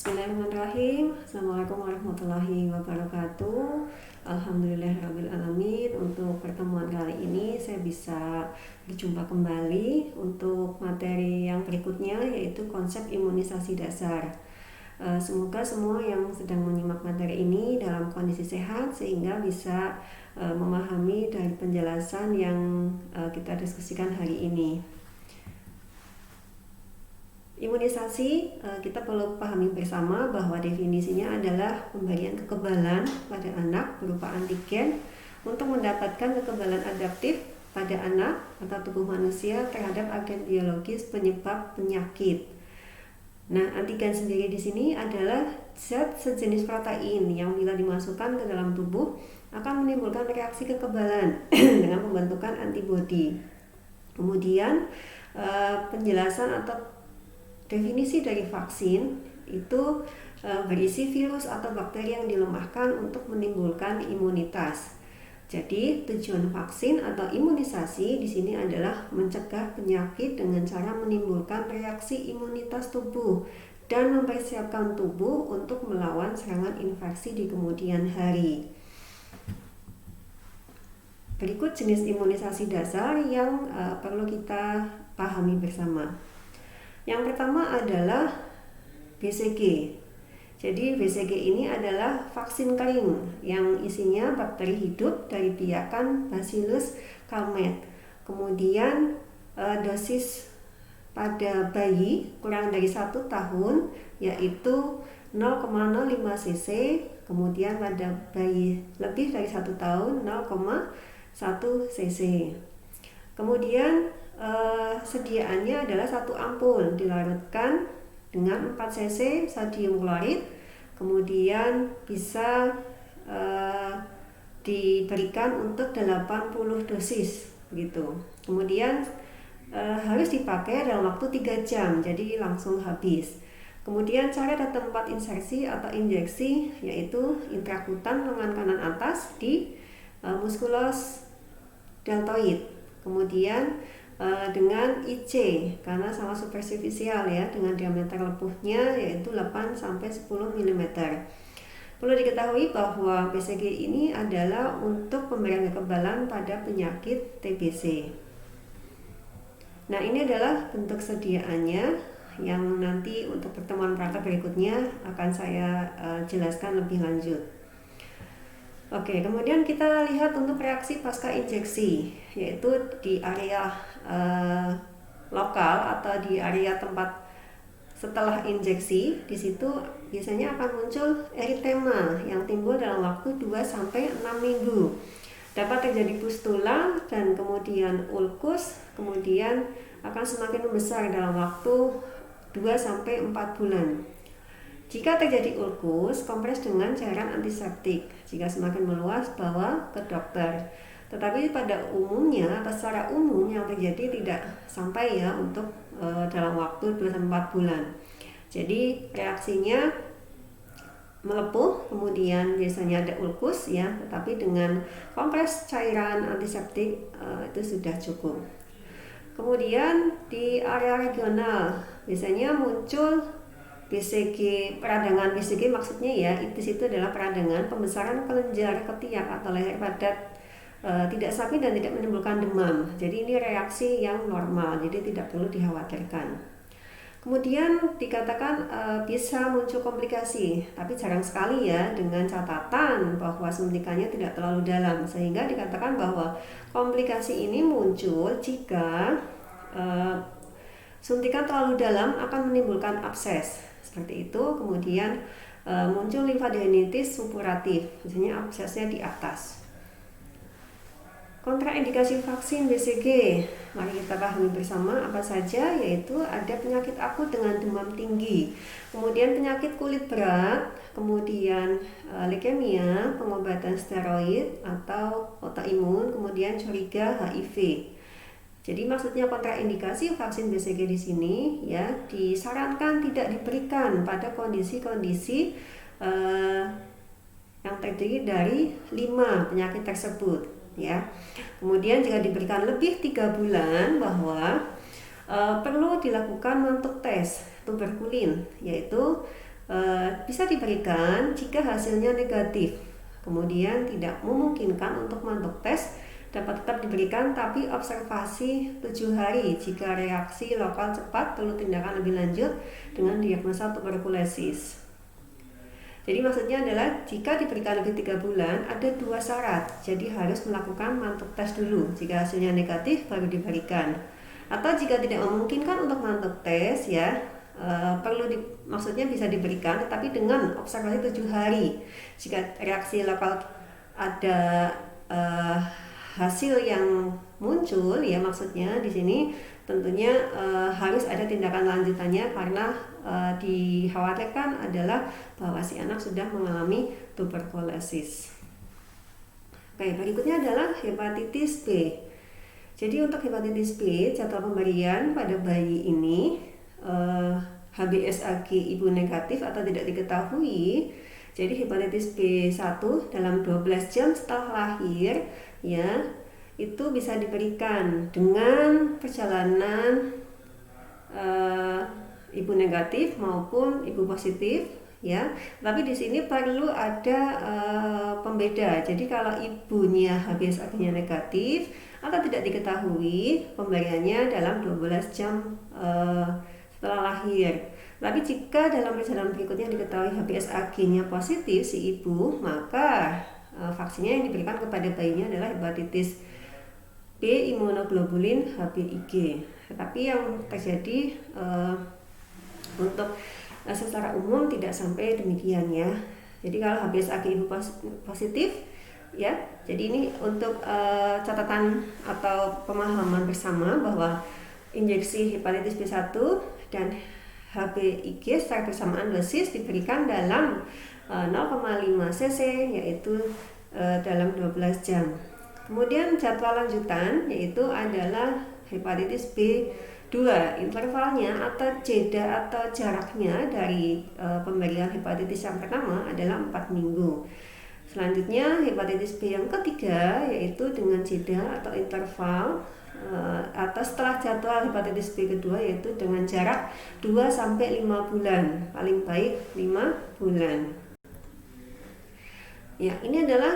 Bismillahirrahmanirrahim. Assalamualaikum warahmatullahi wabarakatuh. Alhamdulillahirrahmanirrahim. Untuk pertemuan kali ini saya bisa berjumpa kembali untuk materi yang berikutnya, yaitu konsep imunisasi dasar. Semoga semua yang sedang menyimak materi ini dalam kondisi sehat sehingga bisa memahami dari penjelasan yang kita diskusikan hari ini. Imunisasi, kita perlu pahami bersama bahwa definisinya adalah pemberian kekebalan pada anak berupa antigen untuk mendapatkan kekebalan adaptif pada anak atau tubuh manusia terhadap agen biologis penyebab penyakit. Nah, antigen sendiri di sini adalah zat sejenis protein yang bila dimasukkan ke dalam tubuh akan menimbulkan reaksi kekebalan dengan pembentukan antibodi. Kemudian penjelasan atau definisi dari vaksin itu berisi virus atau bakteri yang dilemahkan untuk menimbulkan imunitas. Jadi tujuan vaksin atau imunisasi di sini adalah mencegah penyakit dengan cara menimbulkan reaksi imunitas tubuh dan mempersiapkan tubuh untuk melawan serangan infeksi di kemudian hari. Berikut jenis imunisasi dasar yang perlu kita pahami bersama. Yang pertama adalah BCG. Jadi BCG ini adalah vaksin kering yang isinya bakteri hidup dari biakan Bacillus calmette. Kemudian dosis pada bayi kurang dari 1 tahun yaitu 0,05 cc. Kemudian pada bayi lebih dari 1 tahun 0,1 cc. Kemudian sediaannya adalah 1 ampul dilarutkan dengan 4 cc sodium klorid, kemudian bisa diberikan untuk 80 dosis begitu. Kemudian harus dipakai dalam waktu 3 jam, jadi langsung habis. Kemudian cara dan tempat insersi atau injeksi yaitu intrakutan lengan kanan atas di musculus deltoid. Kemudian dengan IC karena sangat superficial ya, dengan diameter lepuhnya yaitu 8-10 mm. Perlu diketahui bahwa BCG ini adalah untuk pemberian kekebalan pada penyakit TBC. Nah, ini adalah bentuk sediaannya yang nanti untuk pertemuan praktek berikutnya akan saya jelaskan lebih lanjut. Oke, kemudian kita lihat untuk reaksi pasca injeksi, yaitu di area lokal atau di area tempat setelah injeksi. Di situ biasanya akan muncul eritema yang timbul dalam waktu 2-6 minggu. Dapat terjadi pustula dan kemudian ulkus, kemudian akan semakin membesar dalam waktu 2-4 bulan. Jika terjadi ulkus, kompres dengan cairan antiseptik. Jika semakin meluas, bawa ke dokter. Tetapi pada umumnya atau secara umum yang terjadi tidak sampai ya untuk dalam waktu 2-4 bulan. Jadi reaksinya melepuh, kemudian biasanya ada ulkus ya, tetapi dengan kompres cairan antiseptik itu sudah cukup. Kemudian di area regional biasanya muncul BCG, peradangan BCG maksudnya ya, di situ adalah peradangan pembesaran kelenjar ketiak atau leher padat, tidak sakit dan tidak menimbulkan demam. Jadi ini reaksi yang normal, jadi tidak perlu dikhawatirkan. Kemudian dikatakan bisa muncul komplikasi, tapi jarang sekali ya, dengan catatan bahwa suntikannya tidak terlalu dalam, sehingga dikatakan bahwa komplikasi ini muncul jika suntikan terlalu dalam akan menimbulkan abses seperti itu. Kemudian muncul limfadenitis supuratif, biasanya absesnya di atas. Kontraindikasi vaksin BCG, mari kita pahami bersama apa saja, yaitu ada penyakit akut dengan demam tinggi, kemudian penyakit kulit berat, kemudian leukemia, pengobatan steroid atau autoimun, kemudian curiga HIV. Jadi maksudnya kontraindikasi vaksin BCG di sini ya, disarankan tidak diberikan pada kondisi-kondisi yang terdiri dari 5 penyakit tersebut ya. Kemudian jika diberikan lebih 3 bulan bahwa perlu dilakukan mantuk tes tuberkulin, yaitu bisa diberikan jika hasilnya negatif, kemudian tidak memungkinkan untuk mantuk tes, dapat tetap diberikan tapi observasi 7 hari jika reaksi lokal cepat perlu tindakan lebih lanjut dengan diagnosa tuberkulosis. Jadi maksudnya adalah jika diberikan lebih 3 bulan ada 2 syarat, jadi harus melakukan mantuk tes dulu. Jika hasilnya negatif baru diberikan, atau jika tidak memungkinkan untuk mantuk tes ya, maksudnya bisa diberikan tetapi dengan observasi 7 hari. Jika reaksi lokal ada hasil yang muncul ya, maksudnya di sini tentunya harus ada tindakan lanjutannya karena dikhawatirkan adalah bahwa si anak sudah mengalami tuberkulosis. Oke, berikutnya adalah hepatitis B. Jadi untuk hepatitis B, jadwal pemberian pada bayi ini HBsAg ibu negatif atau tidak diketahui. Jadi hepatitis B1 dalam 12 jam setelah lahir ya, itu bisa diberikan dengan perjalanan ibu negatif maupun ibu positif ya. Tapi di sini perlu ada pembeda. Jadi kalau ibunya HBsAg-nya negatif atau tidak diketahui, pemberiannya dalam 12 jam setelah lahir. Tapi jika dalam perjalanan berikutnya diketahui HBsAg-nya positif si ibu, maka vaksinnya yang diberikan kepada bayinya adalah hepatitis B imunoglobulin HBIg. Tetapi yang terjadi untuk secara umum tidak sampai demikian ya. Jadi kalau HBsAg ibu positif ya, jadi ini untuk catatan atau pemahaman bersama bahwa injeksi hepatitis B1 dan HBIg secara bersamaan dosis diberikan dalam 0,5 cc yaitu dalam 12 jam. Kemudian jadwal lanjutan yaitu adalah hepatitis B2, intervalnya atau jeda atau jaraknya dari pemberian hepatitis yang pertama adalah 4 minggu. Selanjutnya hepatitis B yang ketiga yaitu dengan jeda atau interval atau setelah jadwal hepatitis B kedua yaitu dengan jarak 2-5 bulan, paling baik 5 bulan. Ya, ini adalah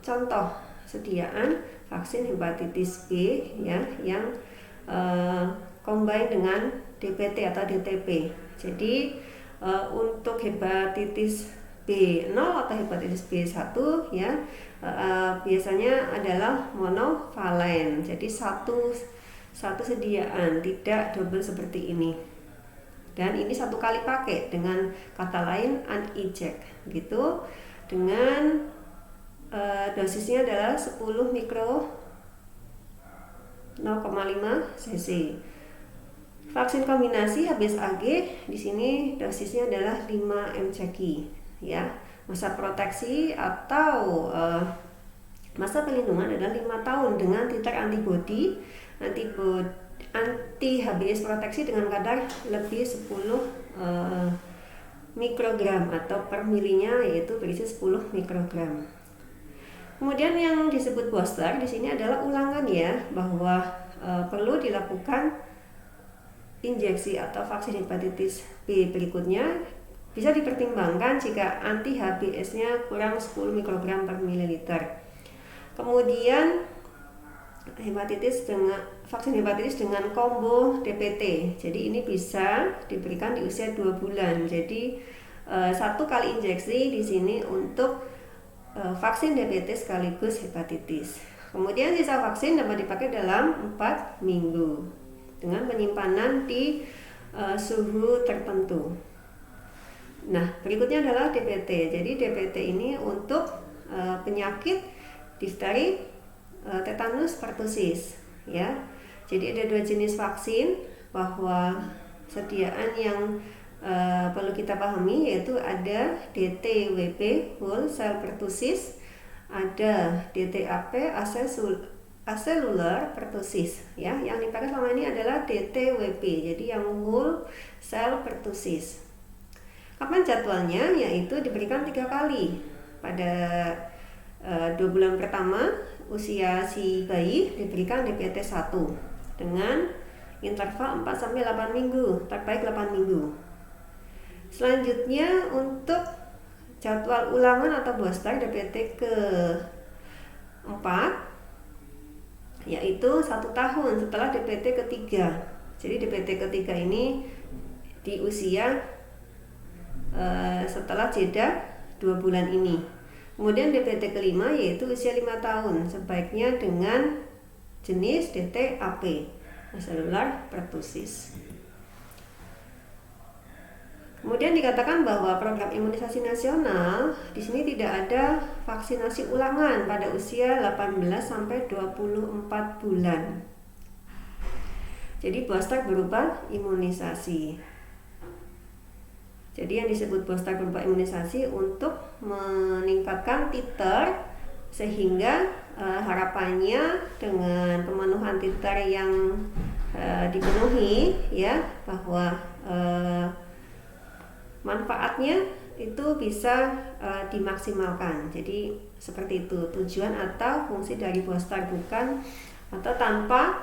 contoh sediaan vaksin hepatitis B ya yang combine dengan DPT atau DTP. Jadi untuk hepatitis B0 atau hepatitis B1 ya biasanya adalah monovalen. Jadi satu sediaan, tidak double seperti ini. Dan ini satu kali pakai, dengan kata lain uninject gitu, dengan dosisnya adalah 10 mikro 0,5 cc. Vaksin kombinasi HBsAg di sini dosisnya adalah 5 mcg ya. Masa proteksi atau masa pelindungan adalah 5 tahun dengan titer antibodi anti HBs proteksi dengan kadar lebih 10 mikrogram atau per milinya yaitu berisi 10 mikrogram. Kemudian yang disebut booster di sini adalah ulangan ya, bahwa perlu dilakukan injeksi atau vaksin hepatitis B berikutnya bisa dipertimbangkan jika anti HBs-nya kurang 10 mikrogram per mililiter. Kemudian vaksin hepatitis dengan combo DPT. Jadi ini bisa diberikan di usia 2 bulan. Jadi 1 kali injeksi di sini untuk vaksin DPT sekaligus hepatitis. Kemudian sisa vaksin dapat dipakai dalam 4 minggu dengan penyimpanan di suhu tertentu. Nah, berikutnya adalah DPT. Jadi DPT ini untuk penyakit difteri, tetanus, pertusis ya. Jadi ada 2 jenis vaksin, bahwa sediaan yang perlu kita pahami yaitu ada DTWP whole cell pertussis, ada DTAP acellular pertussis ya. Yang dipakai selama ini adalah DTWP, jadi yang whole cell pertussis. Kapan jadwalnya? Yaitu diberikan 3 kali. Pada 2 bulan pertama usia si bayi diberikan DPT 1 dengan interval 4-8 minggu, terbaik 8 minggu. Selanjutnya untuk jadwal ulangan atau booster DPT ke-4, yaitu 1 tahun setelah DPT ketiga. Jadi DPT ketiga ini di usia setelah jeda 2 bulan ini. Kemudian DPT kelima yaitu usia 5 tahun, sebaiknya dengan jenis DTAP, acellular pertussis. Kemudian dikatakan bahwa program imunisasi nasional di sini tidak ada vaksinasi ulangan pada usia 18 sampai 24 bulan. Jadi booster berupa imunisasi. Jadi yang disebut booster berupa imunisasi untuk meningkatkan titer, sehingga harapannya dengan pemenuhan titer yang dipenuhi, ya, bahwa manfaatnya itu bisa dimaksimalkan. Jadi seperti itu tujuan atau fungsi dari booster, bukan atau tanpa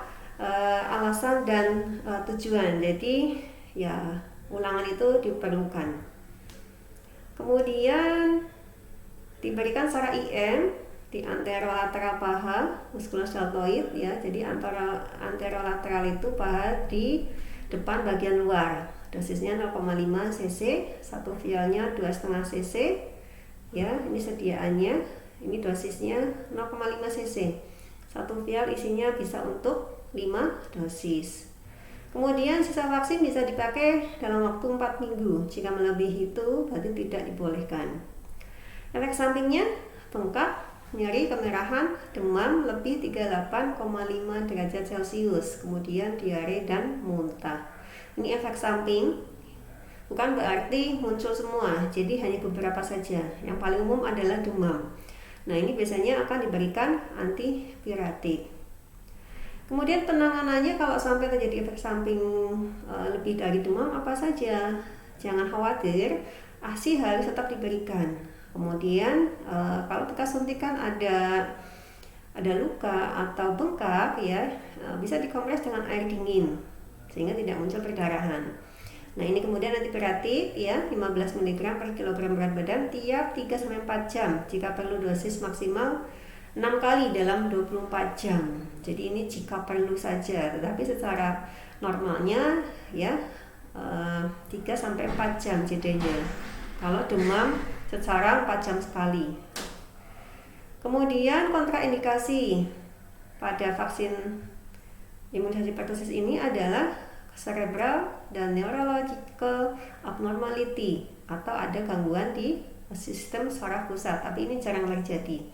alasan dan tujuan. Jadi ya ulangan itu diperlukan. Kemudian diberikan secara IM di anterolateral paha muskuloskeletoid, ya. Jadi anterolateral itu paha di depan bagian luar. Dosisnya 0,5 cc, satu vialnya 2,5 cc, ya. Ini sediaannya, ini dosisnya 0,5 cc. Satu vial isinya bisa untuk 5 dosis. Kemudian sisa vaksin bisa dipakai dalam waktu 4 minggu. Jika melebihi itu berarti tidak dibolehkan. Efek sampingnya bengkak, nyeri, kemerahan, demam lebih 38,5 derajat Celcius, kemudian diare dan muntah. Ini efek samping, bukan berarti muncul semua, jadi hanya beberapa saja. Yang paling umum adalah demam. Nah, ini biasanya akan diberikan antiviretik. Kemudian penanganannya kalau sampai terjadi efek samping lebih dari demam, apa saja? Jangan khawatir, ASI harus tetap diberikan. Kemudian kalau bekas suntikan ada luka atau bengkak, ya, bisa dikompres dengan air dingin sehingga tidak muncul perdarahan. Nah, ini kemudian antiviretik, ya, 15 mg per kilogram berat badan tiap 3-4 jam. Jika perlu dosis maksimal 6 kali dalam 24 jam. Jadi ini jika perlu saja, tetapi secara normalnya, ya, 3-4 jam jedanya. Kalau demam secara 4 jam sekali. Kemudian kontraindikasi pada vaksin imunisasi pertussis ini adalah cerebral dan neurological abnormality, atau ada gangguan di sistem saraf pusat, tapi ini jarang terjadi.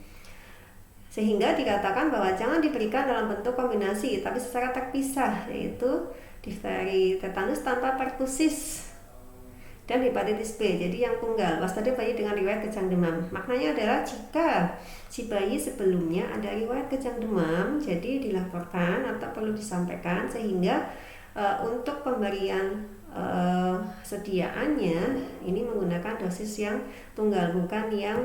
Sehingga dikatakan bahwa jangan diberikan dalam bentuk kombinasi, tapi secara terpisah, yaitu difteri, tetanus tanpa pertussis, dan hepatitis B. Jadi yang tunggal, waspada bayi dengan riwayat kejang demam. Maknanya adalah jika si bayi sebelumnya ada riwayat kejang demam, jadi dilaporkan atau perlu disampaikan, sehingga untuk pemberian sediaannya ini menggunakan dosis yang tunggal, bukan yang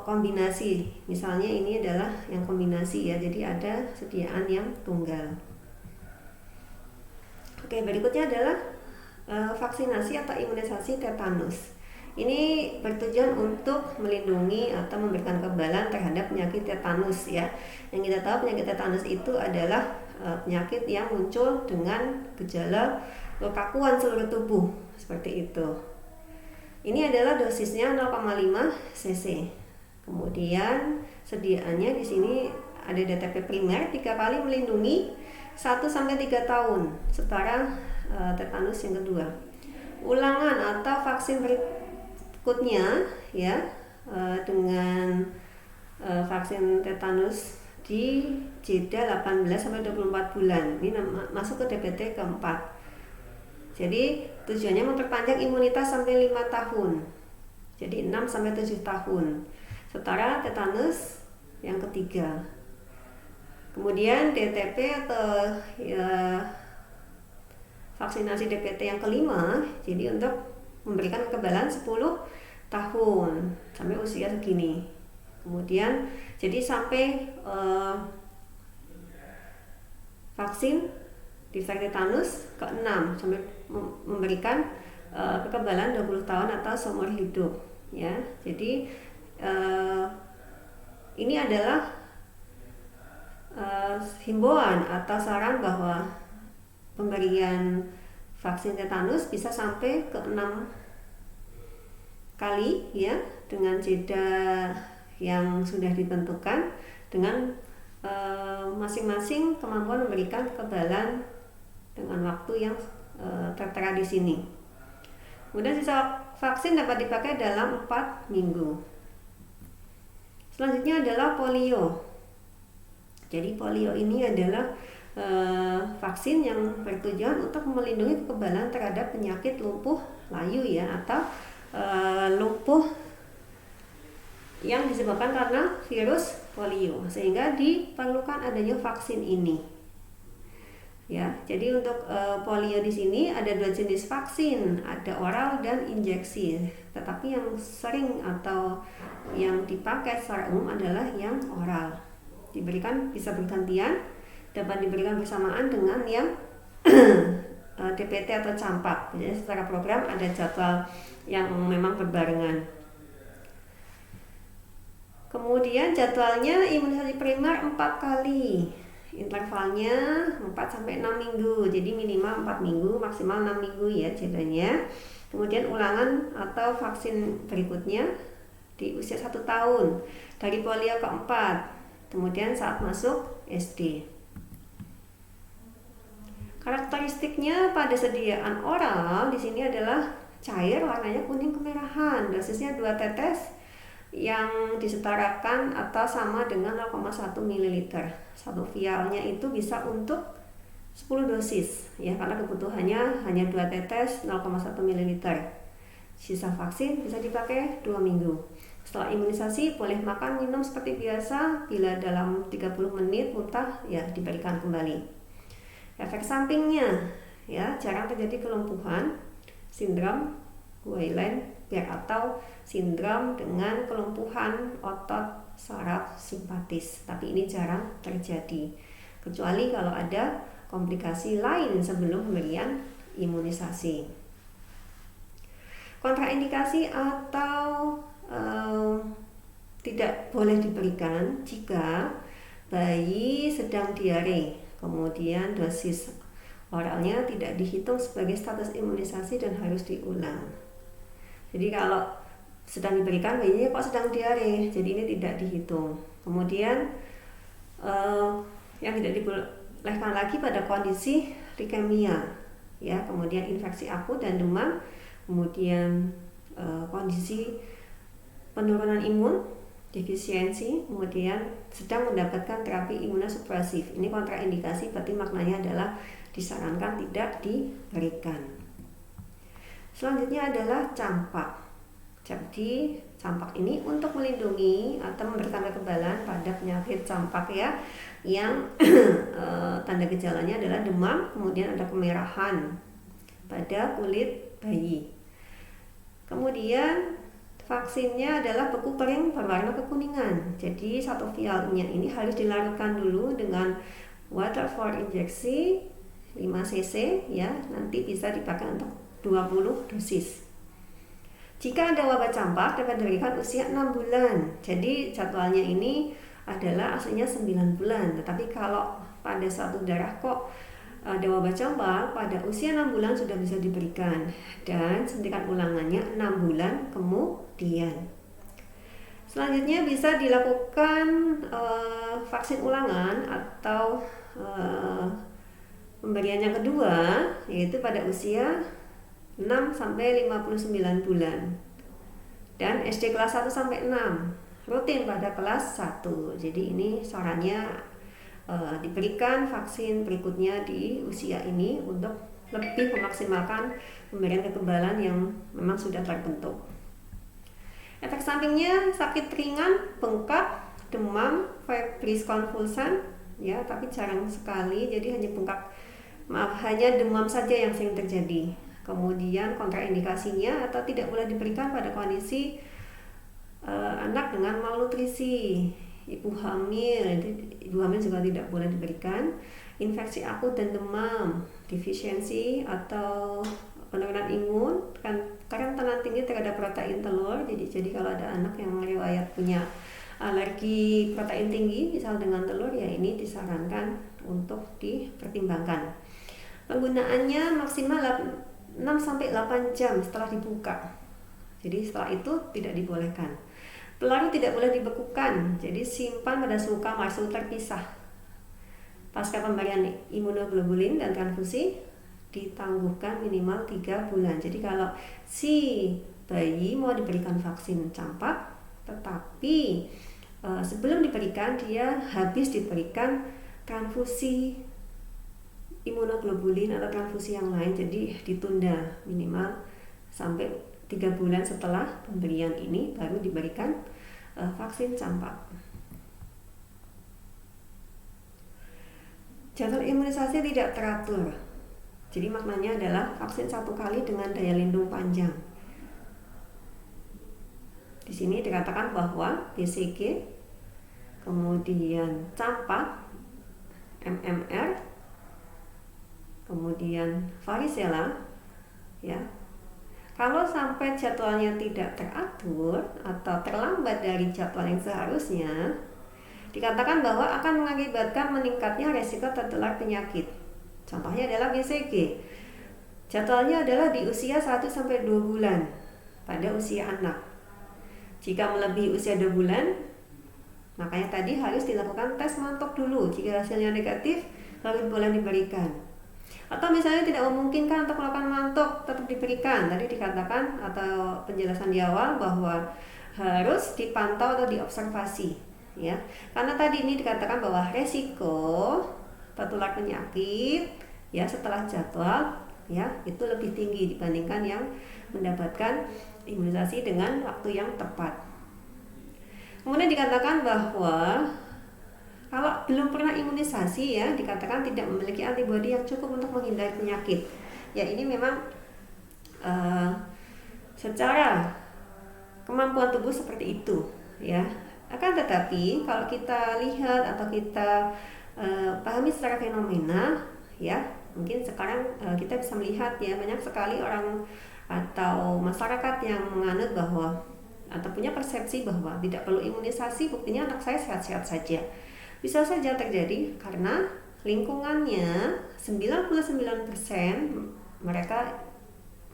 kombinasi. Misalnya ini adalah yang kombinasi, ya, jadi ada sediaan yang tunggal. Oke, berikutnya adalah vaksinasi atau imunisasi tetanus. Ini bertujuan untuk melindungi atau memberikan kekebalan terhadap penyakit tetanus, ya. Yang kita tahu penyakit tetanus itu adalah penyakit yang muncul dengan gejala kekakuan seluruh tubuh, seperti itu. Ini adalah dosisnya 0,5 cc. Kemudian sediaannya di sini ada DTP primer 3 kali melindungi 1-3 tahun, setara tetanus yang kedua. Ulangan atau vaksin berikutnya, ya, dengan vaksin tetanus di jeda 18-24 bulan. Ini masuk ke DPT keempat. Jadi tujuannya memperpanjang imunitas sampai 5 tahun. Jadi 6-7 tahun. Setara tetanus yang ketiga. Kemudian DTP atau, ya, vaksinasi DPT yang kelima, jadi untuk memberikan kekebalan 10 tahun sampai usia segini. Kemudian jadi sampai vaksin difteri tetanus ke-6 sampai memberikan kekebalan 20 tahun atau seumur hidup ya. Jadi ini adalah himbauan atau saran bahwa pemberian vaksin tetanus bisa sampai ke 6 kali ya, dengan jeda yang sudah ditentukan dengan masing-masing kemampuan memberikan kekebalan dengan waktu yang tertera di sini. Kemudian sisa vaksin dapat dipakai dalam 4 minggu. Selanjutnya adalah polio. Jadi polio ini adalah vaksin yang bertujuan untuk melindungi kekebalan terhadap penyakit lumpuh layu ya, atau lumpuh yang disebabkan karena virus polio, sehingga diperlukan adanya vaksin ini. Ya, jadi untuk polio di sini ada 2 jenis vaksin, ada oral dan injeksi. Tetapi yang sering atau yang dipakai secara umum adalah yang oral. Diberikan bisa bergantian, dapat diberikan bersamaan dengan yang DPT atau campak. Jadi secara program ada jadwal yang memang berbarengan. Kemudian jadwalnya imunisasi primer 4 kali. Intervalnya 4-6 minggu, jadi minimal 4 minggu, maksimal 6 minggu ya jedanya. Kemudian ulangan atau vaksin berikutnya di usia 1 tahun dari polio keempat, kemudian saat masuk SD. Karakteristiknya pada sediaan oral di sini adalah cair, warnanya kuning kemerahan, dosisnya 2 tetes yang disetarakan atau sama dengan 0,1 ml. Satu vialnya itu bisa untuk 10 dosis ya, karena kebutuhannya hanya 2 tetes 0,1 ml. Sisa vaksin bisa dipakai 2 minggu. Setelah imunisasi boleh makan minum seperti biasa, bila dalam 30 menit muntah ya diberikan kembali. Efek sampingnya ya, jarang terjadi kelumpuhan, sindrom Guillain-Barré atau sindrom dengan kelumpuhan otot saraf simpatis, tapi ini jarang terjadi kecuali kalau ada komplikasi lain sebelum pemberian imunisasi. Kontraindikasi atau tidak boleh diberikan jika bayi sedang diare, kemudian dosis oralnya tidak dihitung sebagai status imunisasi dan harus diulang. Jadi kalau sedang diberikan bayinya kok sedang diare, jadi ini tidak dihitung. Kemudian yang tidak dibolehkan lagi pada kondisi leukemia ya, kemudian infeksi akut dan demam, kemudian kondisi penurunan imun, defisiensi, kemudian sedang mendapatkan terapi imunosupresif. Ini kontraindikasi, berarti maknanya adalah disarankan tidak diberikan. Selanjutnya adalah campak. Jadi campak ini untuk melindungi atau memberikan kekebalan pada penyakit campak ya, yang tanda gejalanya adalah demam, kemudian ada kemerahan pada kulit bayi. Kemudian vaksinnya adalah beku kering berwarna kekuningan. Jadi satu vialnya ini harus dilarutkan dulu dengan water for injeksi 5 cc ya, nanti bisa dipakai untuk 20 dosis. Jika ada wabah campak dapat diberikan usia 6 bulan. Jadi jadwalnya ini adalah aslinya 9 bulan, tetapi kalau pada suatu daerah kok ada wabah campak, pada usia 6 bulan sudah bisa diberikan, dan suntikan ulangannya 6 bulan kemudian. Selanjutnya bisa dilakukan vaksin ulangan atau pemberian yang kedua, yaitu pada usia 6-59 bulan dan SD kelas 1 sampai 6, rutin pada kelas 1. Jadi ini sarannya diberikan vaksin berikutnya di usia ini untuk lebih memaksimalkan pemberian kekebalan yang memang sudah terbentuk. Efek sampingnya sakit ringan, bengkak, demam, febris konvulsan ya, tapi jarang sekali, jadi hanya bengkak, hanya demam saja yang sering terjadi. Kemudian kontraindikasinya atau tidak boleh diberikan pada kondisi anak dengan malnutrisi, ibu hamil juga tidak boleh diberikan, infeksi akut dan demam, defisiensi atau penurunan imun kan kerentanan tinggi terhadap protein telur. Jadi kalau ada anak yang riwayat punya alergi protein tinggi misal dengan telur, ya ini disarankan untuk dipertimbangkan. Penggunaannya maksimal 6-8 jam setelah dibuka. Jadi setelah itu tidak dibolehkan. Pelarut tidak boleh dibekukan, jadi simpan pada suhu kamar, suhu terpisah. Pasca pemberian imunoglobulin dan transfusi ditangguhkan minimal 3 bulan. Jadi kalau si bayi mau diberikan vaksin campak, tetapi sebelum diberikan dia habis diberikan transfusi imunoglobulin atau transfusi yang lain, jadi ditunda minimal sampai 3 bulan setelah pemberian ini baru diberikan vaksin campak. Jadwal imunisasi tidak teratur. Jadi maknanya adalah vaksin 1 kali dengan daya lindung panjang. Di sini dikatakan bahwa BCG, kemudian campak, MMR, kemudian varicella, ya. Kalau sampai jadwalnya tidak teratur atau terlambat dari jadwal yang seharusnya, dikatakan bahwa akan mengakibatkan meningkatnya resiko tertular penyakit. Contohnya adalah BCG. Jadwalnya adalah di usia 1-2 bulan pada usia anak. Jika melebihi usia 2 bulan, makanya tadi harus dilakukan tes mantok dulu. Jika hasilnya negatif, baru boleh diberikan. Atau misalnya tidak memungkinkan untuk melakukan mantok, tetap diberikan. Tadi dikatakan atau penjelasan di awal bahwa harus dipantau atau diobservasi, ya. Karena tadi ini dikatakan bahwa resiko tertular penyakit, ya, setelah jadwal, ya, itu lebih tinggi dibandingkan yang mendapatkan imunisasi dengan waktu yang tepat. Kemudian dikatakan bahwa kalau belum pernah imunisasi, ya, dikatakan tidak memiliki antibodi yang cukup untuk menghindari penyakit. Ya, ini memang secara kemampuan tubuh seperti itu, ya. Akan tetapi kalau kita lihat atau kita pahami secara fenomena, ya, mungkin sekarang kita bisa melihat, ya, banyak sekali orang atau masyarakat yang menganut bahwa atau punya persepsi bahwa tidak perlu imunisasi, buktinya anak saya sehat-sehat saja. Bisa saja terjadi karena lingkungannya 99% mereka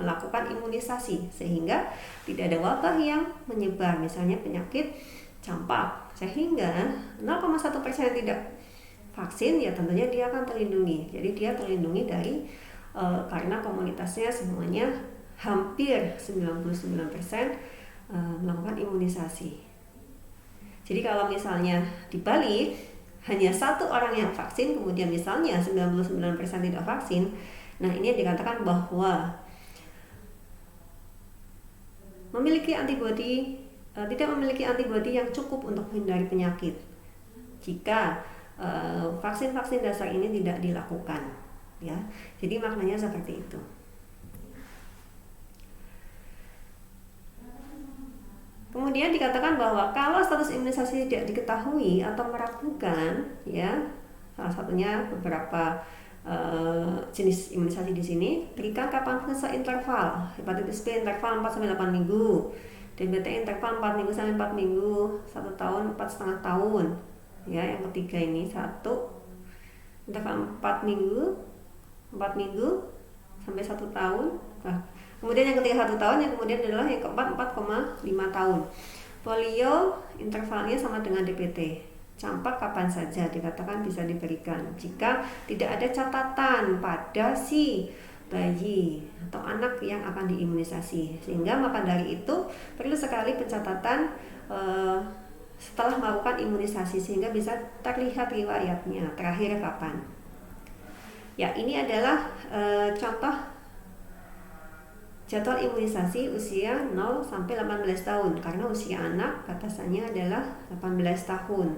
melakukan imunisasi sehingga tidak ada wabah yang menyebar, misalnya penyakit campak, sehingga 0,1% tidak vaksin, ya tentunya dia akan terlindungi. Jadi dia terlindungi dari karena komunitasnya semuanya hampir 99% melakukan imunisasi. Jadi kalau misalnya dibalik, hanya 1 orang yang vaksin, kemudian misalnya 99% tidak vaksin, nah ini dikatakan bahwa tidak memiliki antibodi yang cukup untuk menghindari penyakit jika vaksin-vaksin dasar ini tidak dilakukan, ya. Jadi maknanya seperti itu. Kemudian dikatakan bahwa kalau status imunisasi tidak diketahui atau meragukan, ya, salah satunya beberapa jenis imunisasi di sini, berikan kapan selesai interval. Hepatitis B interval 4-8 minggu, DBT interval 4 minggu sampai 4 minggu, 1 tahun 4,5 tahun. Ya, yang ketiga ini 1 interval 4 minggu sampai 1 tahun. Nah, kemudian yang ketiga 1 tahun, yang kemudian adalah yang keempat 4,5 tahun. Polio intervalnya sama dengan DPT. Campak kapan saja dikatakan bisa diberikan jika tidak ada catatan pada si bayi atau anak yang akan diimunisasi. Sehingga maka dari itu perlu sekali pencatatan setelah melakukan imunisasi sehingga bisa terlihat riwayatnya terakhir kapan. Ya, ini adalah contoh jadwal imunisasi usia 0-18 tahun karena usia anak batasannya adalah 18 tahun.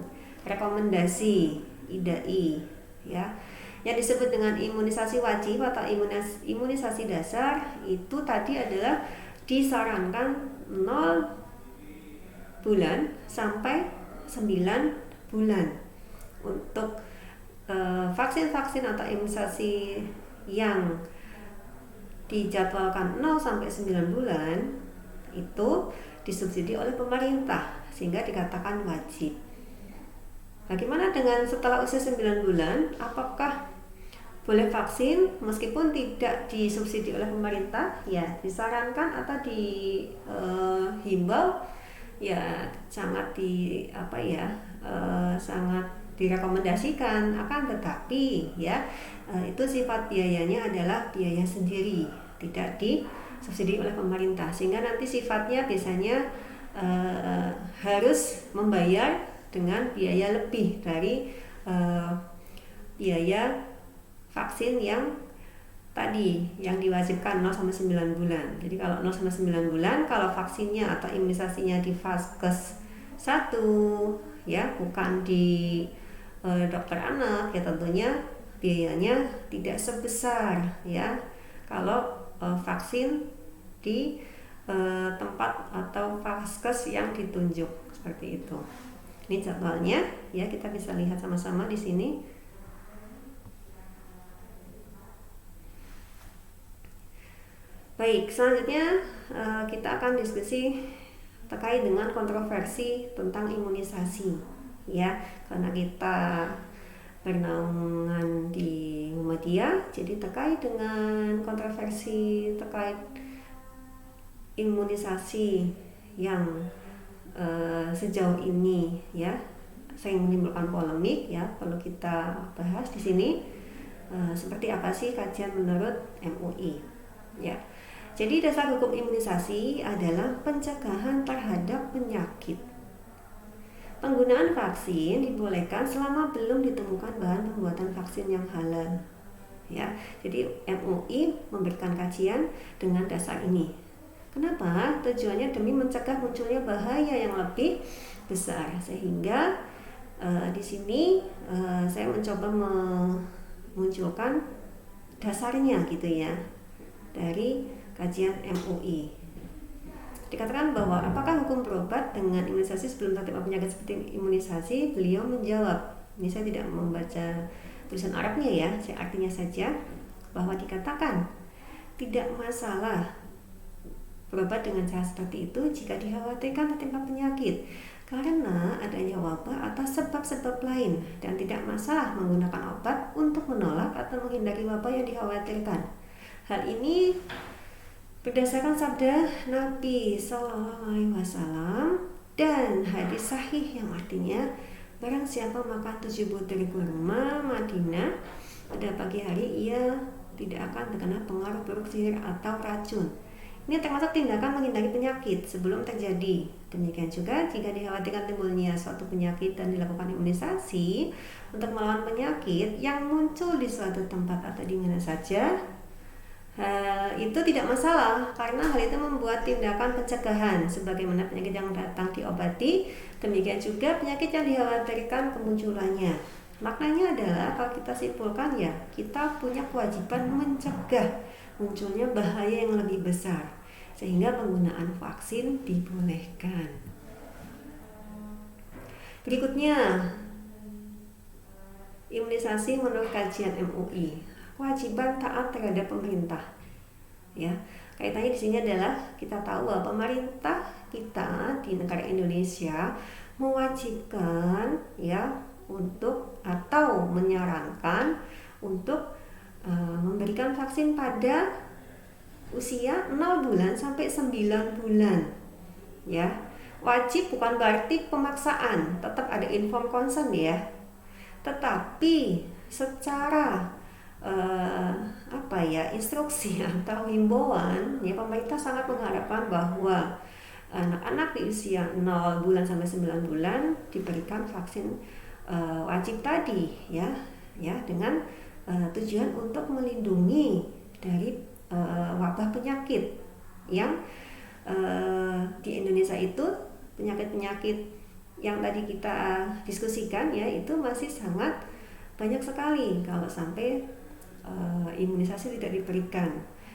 Rekomendasi IDAI, ya, yang disebut dengan imunisasi wajib atau imunisasi dasar itu tadi adalah disarankan 0 bulan sampai 9 bulan. Untuk vaksin-vaksin atau imunisasi yang dijadwalkan 0 sampai 9 bulan itu disubsidi oleh pemerintah sehingga dikatakan wajib. Bagaimana dengan setelah usia 9 bulan? Apakah boleh vaksin meskipun tidak disubsidi oleh pemerintah? Ya, disarankan atau dihimbau, ya sangat sangat direkomendasikan. Akan tetapi ya itu sifat biayanya adalah biaya sendiri, tidak disubsidi oleh pemerintah, sehingga nanti sifatnya biasanya harus membayar dengan biaya lebih dari biaya vaksin yang tadi yang diwajibkan 0 sampai 9 bulan. Jadi kalau 0 sampai 9 bulan, kalau vaksinnya atau imunisasinya di Vaskes 1 ya, bukan di dokter anak, ya tentunya biayanya tidak sebesar ya kalau vaksin di tempat atau Vaskes yang ditunjuk seperti itu. Ini jadwalnya ya, kita bisa lihat sama-sama di sini. Baik, selanjutnya kita akan diskusi terkait dengan kontroversi tentang imunisasi ya, karena kita bernaungan di Muhammadiyah, jadi terkait dengan kontroversi terkait imunisasi yang sejauh ini ya sering menimbulkan polemik ya, perlu kita bahas di sini. Seperti apa sih kajian menurut MUI ya. Jadi dasar hukum imunisasi adalah pencegahan terhadap penyakit. Penggunaan vaksin dibolehkan selama belum ditemukan bahan pembuatan vaksin yang halal ya. Jadi MUI memberikan kajian dengan dasar ini. Kenapa? Tujuannya demi mencegah munculnya bahaya yang lebih besar, sehingga di sini saya mencoba memunculkan dasarnya gitu ya dari kajian MUI. Dikatakan bahwa apakah hukum berobat dengan imunisasi sebelum tertimpa penyakit seperti imunisasi? Beliau menjawab, ini saya tidak membaca tulisan Arabnya ya, saya artinya saja, bahwa dikatakan tidak masalah berobat dengan cara seperti itu jika dikhawatirkan tertimpa penyakit karena adanya wabah atau sebab-sebab lain, dan tidak masalah menggunakan obat untuk menolak atau menghindari wabah yang dikhawatirkan. Hal ini berdasarkan sabda Nabi Sallallahu Alaihi Wasallam dan hadis sahih yang artinya, barang siapa makan 7 butir kurma Madinah pada pagi hari, ia tidak akan terkena pengaruh buruk sihir atau racun. Ini termasuk tindakan menghindari penyakit sebelum terjadi. Demikian juga jika dikhawatirkan timbulnya suatu penyakit dan dilakukan imunisasi untuk melawan penyakit yang muncul di suatu tempat atau di mana saja, itu tidak masalah, karena hal itu membuat tindakan pencegahan. Sebagaimana penyakit yang datang diobati, demikian juga penyakit yang dikhawatirkan kemunculannya. Maknanya adalah kalau kita simpulkan ya, kita punya kewajiban mencegah munculnya bahaya yang lebih besar, sehingga penggunaan vaksin dibolehkan. Berikutnya, imunisasi menurut kajian MUI, kewajiban taat terhadap pemerintah. Ya, kaitannya di sini adalah kita tahu bahwa pemerintah kita di negara Indonesia mewajibkan ya untuk atau menyarankan untuk memberikan vaksin pada usia 0 bulan sampai 9 bulan ya. Wajib bukan berarti pemaksaan, tetap ada informed consent ya, tetapi secara instruksi atau himbauan ya, pemerintah sangat mengharapkan bahwa anak-anak di usia 0 bulan sampai 9 bulan diberikan vaksin wajib tadi ya dengan tujuan untuk melindungi dari wabah penyakit yang di Indonesia itu, penyakit-penyakit yang tadi kita diskusikan ya, itu masih sangat banyak sekali kalau sampai imunisasi tidak diberikan.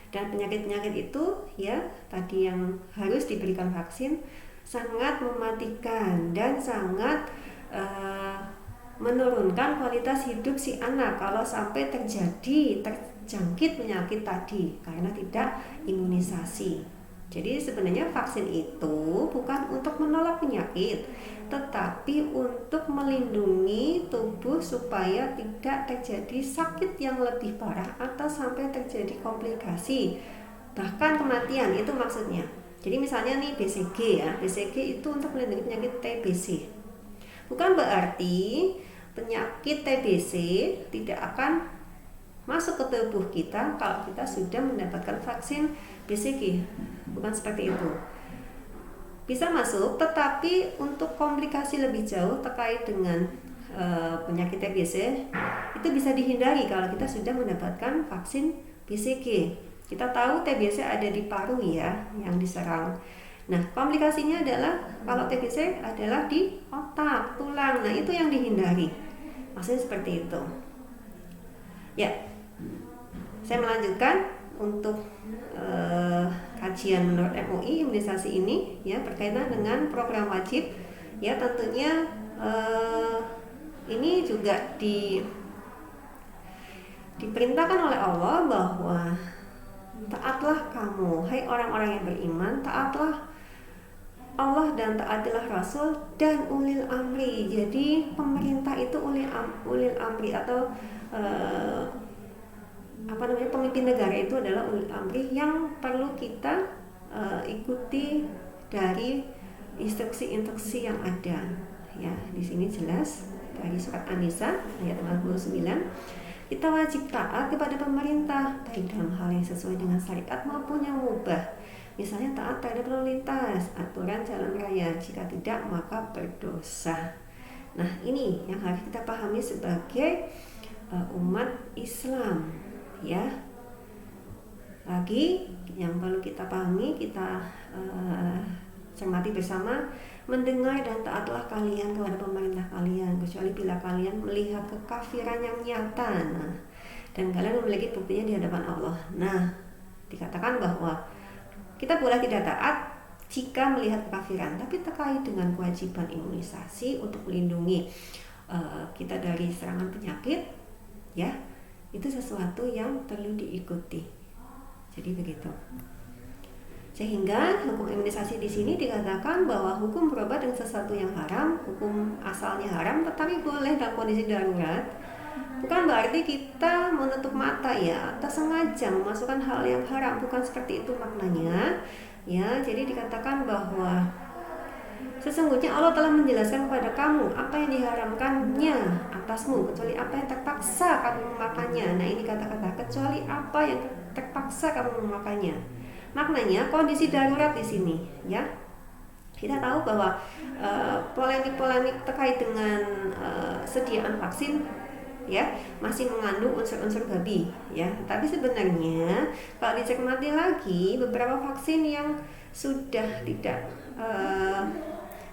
Dan penyakit-penyakit itu ya tadi yang harus diberikan vaksin sangat mematikan dan sangat menurunkan kualitas hidup si anak kalau sampai terjadi terjangkit penyakit tadi karena tidak imunisasi. Jadi sebenarnya vaksin itu bukan untuk menolak penyakit, tetapi untuk melindungi tubuh supaya tidak terjadi sakit yang lebih parah atau sampai terjadi komplikasi, bahkan kematian, itu maksudnya. Jadi misalnya nih BCG ya, BCG itu untuk melindungi penyakit TBC. Bukan berarti penyakit TBC tidak akan masuk ke tubuh kita kalau kita sudah mendapatkan vaksin BCG. Bukan seperti itu. Bisa masuk, tetapi untuk komplikasi lebih jauh terkait dengan penyakit TBC itu bisa dihindari kalau kita sudah mendapatkan vaksin BCG. Kita tahu TBC ada di paru ya, yang diserang. Nah, komplikasinya adalah kalau TBC adalah di otak, tulang. Nah, itu yang dihindari. Maksudnya seperti itu. Ya, saya melanjutkan untuk kajian menurut MUI imunisasi ini ya, berkaitan dengan program wajib. Ya, tentunya ini juga diperintahkan oleh Allah bahwa taatlah kamu, hai orang-orang yang beriman, taatlah Allah dan taatilah Rasul dan ulil amri. Jadi pemerintah itu ulil amri atau pemimpin negara itu adalah ulil amri yang perlu kita ikuti dari instruksi-instruksi yang ada. Ya, di sini jelas dari surat An-Nisa ayat 59. Kita wajib taat kepada pemerintah, baik dalam hal yang sesuai dengan syariat maupun yang mubah. Misalnya taat terhadap lalu lintas, aturan jalan raya. Jika tidak, maka berdosa. Nah, ini yang harus kita pahami sebagai umat Islam, ya. Lagi yang perlu kita pahami, kita cermati bersama, mendengar dan taatlah kalian kepada pemerintah kalian, kecuali bila kalian melihat kekafiran yang nyata, dan kalian memiliki buktinya di hadapan Allah. Nah, dikatakan bahwa kita boleh tidak taat jika melihat kekafiran, tapi terkait dengan kewajiban imunisasi untuk melindungi kita dari serangan penyakit, ya, itu sesuatu yang perlu diikuti. Jadi begitu. Sehingga hukum imunisasi di sini dikatakan bahwa hukum berobat dengan sesuatu yang haram, hukum asalnya haram, tetapi boleh dalam kondisi darurat. Bukan berarti kita menutup mata ya, atau sengaja memasukkan hal yang haram, bukan seperti itu maknanya. Ya, jadi dikatakan bahwa sesungguhnya Allah telah menjelaskan kepada kamu apa yang diharamkannya atasmu, kecuali apa yang terpaksa kamu memakannya. Nah, ini kata-kata kecuali apa yang terpaksa kamu memakannya. Maknanya kondisi darurat di sini, ya. Kita tahu bahwa polemik-polemik terkait dengan sediaan vaksin, ya, masih mengandung unsur-unsur babi, ya. Tapi sebenarnya kalau dicermati lagi, beberapa vaksin yang sudah tidak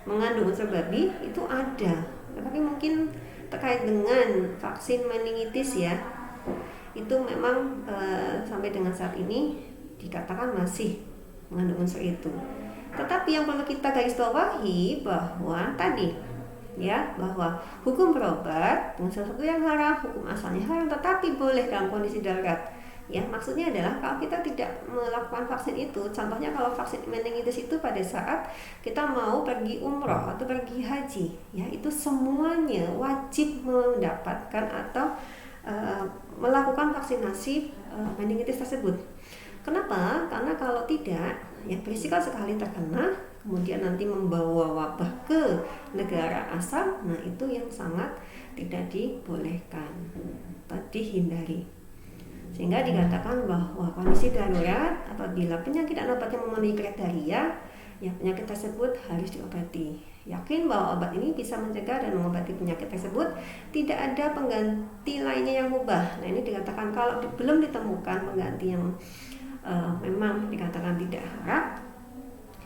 mengandung unsur babi itu ada. Tapi mungkin terkait dengan vaksin meningitis, ya, itu memang sampai dengan saat ini dikatakan masih mengandung unsur itu. Tetapi yang perlu kita garis bawahi bahwa tadi, ya, bahwa hukum berobat dengan sesuatu yang haram, hukum asalnya haram, tetapi boleh dalam kondisi darurat. Ya, maksudnya adalah kalau kita tidak melakukan vaksin itu, contohnya kalau vaksin meningitis itu pada saat kita mau pergi umroh atau pergi haji, ya, itu semuanya wajib mendapatkan atau melakukan vaksinasi meningitis tersebut. Kenapa? Karena kalau tidak, ya, berisiko sekali terkena, kemudian nanti membawa wabah ke negara asal. Nah, itu yang sangat tidak dibolehkan, dihindari. Sehingga dikatakan bahwa kondisi darurat apabila penyakit obatnya memenuhi kriteria, ya, penyakit tersebut harus diobati. Yakin bahwa obat ini bisa mencegah dan mengobati penyakit tersebut, tidak ada pengganti lainnya yang mubah. Nah, ini dikatakan kalau belum ditemukan pengganti yang memang dikatakan tidak haram,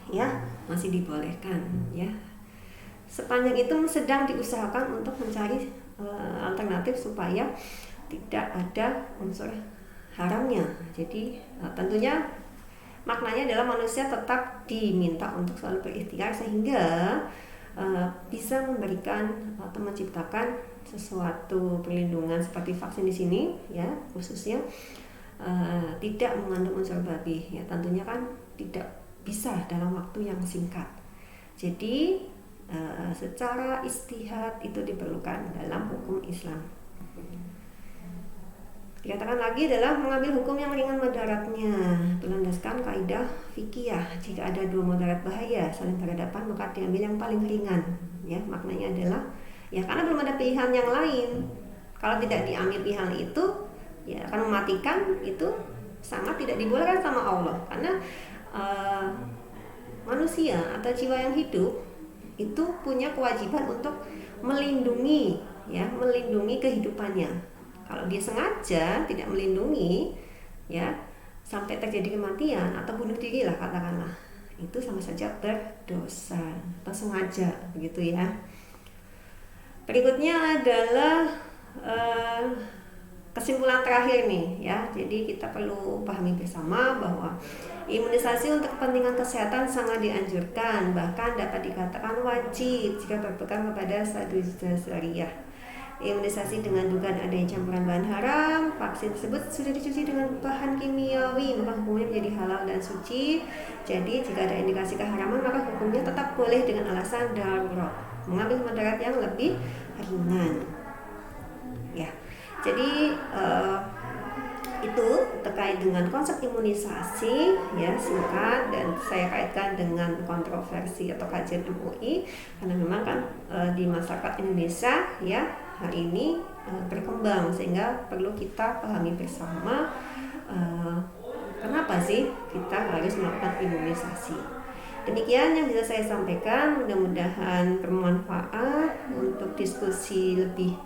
ya, masih dibolehkan, ya. Sepanjang itu sedang diusahakan untuk mencari alternatif supaya tidak ada unsur haramnya. Jadi tentunya maknanya adalah manusia tetap diminta untuk selalu berikhtiar sehingga bisa memberikan atau menciptakan sesuatu perlindungan seperti vaksin di sini, ya, khususnya tidak mengandung unsur babi, ya tentunya kan tidak bisa dalam waktu yang singkat. Jadi secara istihad itu diperlukan dalam hukum Islam. Dikatakan lagi adalah mengambil hukum yang ringan mudaratnya, berlandaskan kaidah fikih. Jika ada dua mudarat bahaya saling berhadapan, maka diambil yang paling ringan. Ya, maknanya adalah ya karena belum ada pilihan yang lain. Kalau tidak diambil pilihan itu, ya akan mematikan. Itu sangat tidak dibolehkan sama Allah. Karena manusia atau jiwa yang hidup itu punya kewajiban untuk melindungi, ya, melindungi kehidupannya. Kalau dia sengaja tidak melindungi, ya, sampai terjadi kematian atau bunuh diri lah katakanlah, itu sama saja berdosa atau sengaja, begitu ya. Berikutnya adalah kesimpulan terakhir nih, ya. Jadi kita perlu pahami bersama bahwa imunisasi untuk kepentingan kesehatan sangat dianjurkan, bahkan dapat dikatakan wajib jika berpegang kepada sadaqah syariah. Imunisasi dengan dugaan adanya campuran bahan haram, vaksin tersebut sudah dicuci dengan bahan kimiawi, maka hukumnya menjadi halal dan suci. Jadi jika ada indikasi keharaman, maka hukumnya tetap boleh dengan alasan darurat, mengambil mudarat yang lebih ringan. Ya, jadi itu terkait dengan konsep imunisasi, ya, singkat, dan saya kaitkan dengan kontroversi atau kajian MUI karena memang kan di masyarakat Indonesia, ya, hari ini berkembang, sehingga perlu kita pahami bersama kenapa sih kita harus melakukan imunisasi. Demikian yang bisa saya sampaikan, mudah-mudahan bermanfaat. Untuk diskusi lebih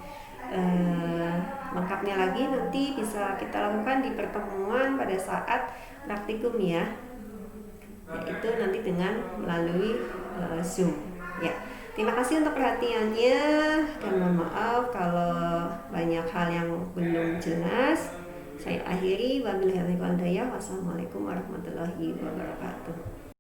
lengkapnya lagi nanti bisa kita lakukan di pertemuan pada saat praktikum, ya, yaitu nanti dengan melalui Zoom, ya. Terima kasih untuk perhatiannya dan mohon maaf kalau banyak hal yang belum jelas. Saya akhiri, wabillahi taufiq wal hidayah. Wassalamualaikum warahmatullahi wabarakatuh.